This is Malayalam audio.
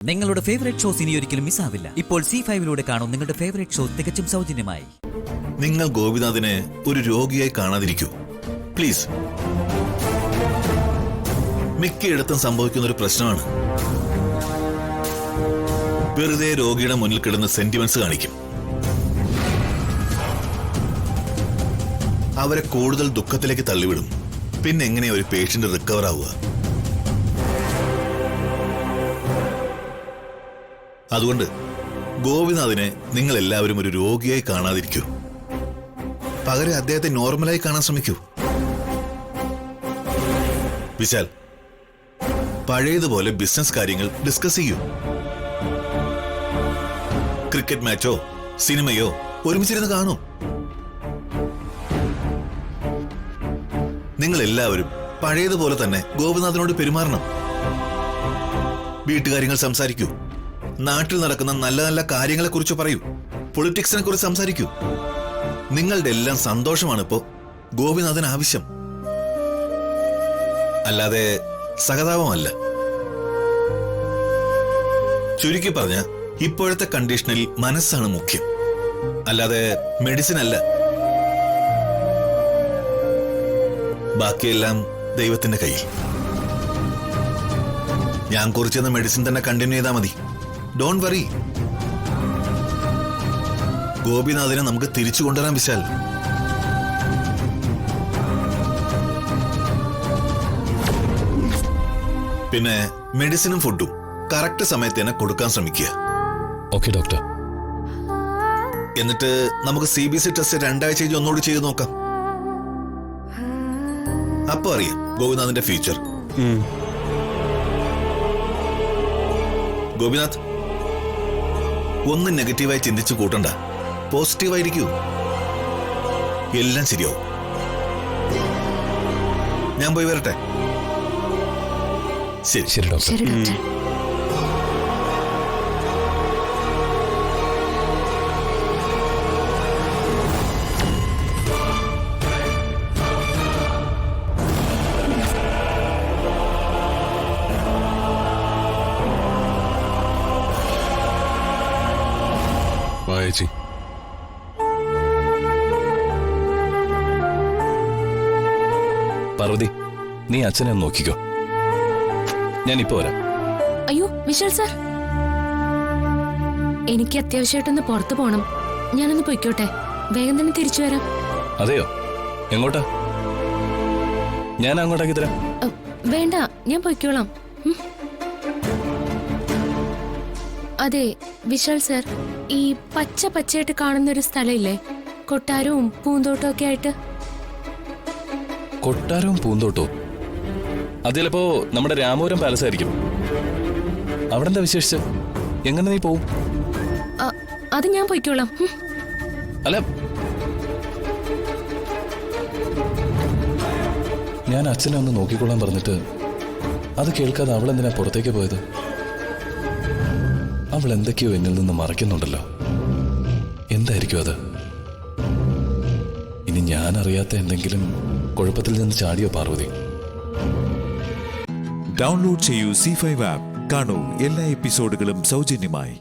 നിങ്ങളുടെ ഫേവറേറ്റ് ഷോസ് ഇനി ഒരിക്കലും മിസ്സാവില്ല. ഇപ്പോൾ C5-ലൂടെ കാണും നിങ്ങളുടെ ഫേവറേറ്റ് ഷോ തികച്ചും സൗജന്യമായി. നിങ്ങൾ ഗോപിനാഥിനെ ഒരു രോഗിയായി കാണാതിരിക്കൂ പ്ലീസ്. മിക്കയിടത്തും സംഭവിക്കുന്ന ഒരു പ്രശ്നമാണ്. വെറുതെ രോഗിയുടെ മുന്നിൽ കിടന്ന് സെന്റിമെന്റ്സ് കാണിക്കും. അവരെ കൂടുതൽ ദുഃഖത്തിലേക്ക് തള്ളിവിടും. പിന്നെ എങ്ങനെയാ ഒരു പേഷ്യന്റ് റിക്കവർ ആവുക? അതുകൊണ്ട് ഗോപിനാഥിനെ നിങ്ങൾ എല്ലാവരും ഒരു രോഗിയായി കാണാതിരിക്കൂ. പകരം അദ്ദേഹത്തെ നോർമലായി കാണാൻ ശ്രമിക്കൂ. വിശാൽ, പഴയതുപോലെ ബിസിനസ് കാര്യങ്ങൾ ഡിസ്കസ് ചെയ്യൂ. ക്രിക്കറ്റ് മാച്ചോ സിനിമയോ ഒരുമിച്ചിരുന്ന് കാണൂ. നിങ്ങൾ എല്ലാവരും പഴയതുപോലെ തന്നെ ഗോപിനാഥിനോട് പെരുമാറണം. വീട്ടുകാര്യങ്ങൾ സംസാരിക്കൂ. നാട്ടിൽ നടക്കുന്ന നല്ല നല്ല കാര്യങ്ങളെ കുറിച്ച് പറയൂ. പൊളിറ്റിക്സിനെ കുറിച്ച് സംസാരിക്കൂ. നിങ്ങളുടെ എല്ലാം സന്തോഷമാണ് ഇപ്പോ ഗോപിനാഥന് ആവശ്യം, അല്ലാതെ സഹതാപമല്ല. ചുരുക്കി പറഞ്ഞ ഇപ്പോഴത്തെ കണ്ടീഷനിൽ മനസ്സാണ് മുഖ്യം, അല്ലാതെ മെഡിസിൻ അല്ല. ബാക്കിയെല്ലാം ദൈവത്തിന്റെ കയ്യിൽ. ഞാൻ കുറിച്ചെന്ന മെഡിസിൻ തന്നെ കണ്ടിന്യൂ ചെയ്താൽ മതി. Don't worry. ഗോപിനാഥിനെ നമുക്ക് തിരിച്ചു കൊണ്ടുവരാൻ വിശാൽ. പിന്നെ മെഡിസിനും ഫുഡും കറക്റ്റ് സമയത്ത് തന്നെ കൊടുക്കാൻ ശ്രമിക്കുക. Okay doctor. എന്നിട്ട് നമുക്ക് CBC ടെസ്റ്റ് 2 ആഴ്ച കഴിഞ്ഞ് ഒന്നുകൂടി ചെയ്ത് നോക്കാം. അപ്പൊ അറിയാം ഗോപിനാഥിന്റെ ഫ്യൂച്ചർ. ഗോപിനാഥ്, ഒന്നും നെഗറ്റീവായി ചിന്തിച്ചു കൂട്ടണ്ട. പോസിറ്റീവായിരിക്കൂ. എല്ലാം ശരിയാവും. ഞാൻ പോയി വരട്ടെ. ശരി ശരി ഡോക്ടർ. ചേച്ചി, പാർവതി, നീ അച്ഛനെ ഒന്ന് നോക്കിക്കോ. ഞാനിപ്പോ വരാം. അയ്യോ വിശാൽ സാർ, എനിക്ക് അത്യാവശ്യമായിട്ടൊന്ന് പുറത്തു പോണം. ഞാനൊന്ന് പൊയ്ക്കോട്ടെ. വേഗം തന്നെ തിരിച്ചു വരാം. അതെയോ? എങ്ങോട്ടാ? ഞാൻ അങ്ങോട്ടാക്കി തരാം. വേണ്ട, ഞാൻ പൊയ്ക്കോളാം. അതെ വിശാൽ സാർ, ഈ പച്ചയായിട്ട് കാണുന്നൊരു സ്ഥലമില്ലേ, കൊട്ടാരവും പൂന്തോട്ടവും ഒക്കെ ആയിട്ട്? കൊട്ടാരവും പൂന്തോട്ടവും? അത് ചിലപ്പോ നമ്മുടെ രാമപുരം പാലസ് ആയിരിക്കും. അവിടെ എന്താ വിശേഷിച്ച്? എങ്ങനെ നീ പോവും? അത് ഞാൻ പൊയ്ക്കോളാം. അല്ല, ഞാൻ അച്ഛനെ ഒന്ന് നോക്കിക്കൊള്ളാൻ പറഞ്ഞിട്ട് അത് കേൾക്കാതെ അവൾ എന്തിനാ പുറത്തേക്ക് പോയത്? അവൾ എന്തൊക്കെയോ എന്നിൽ നിന്ന് മറയ്ക്കുന്നുണ്ടല്ലോ. എന്തായിരിക്കും അത്? ഇനി ഞാൻ അറിയാത്ത എന്തെങ്കിലും കുഴപ്പത്തിൽ നിന്ന് ചാടിയോ പാർവതി? ഡൗൺലോഡ് ചെയ്യൂ C5 ആപ്പ്. കാണൂ എല്ലാ എപ്പിസോഡുകളും സൗജന്യമായി.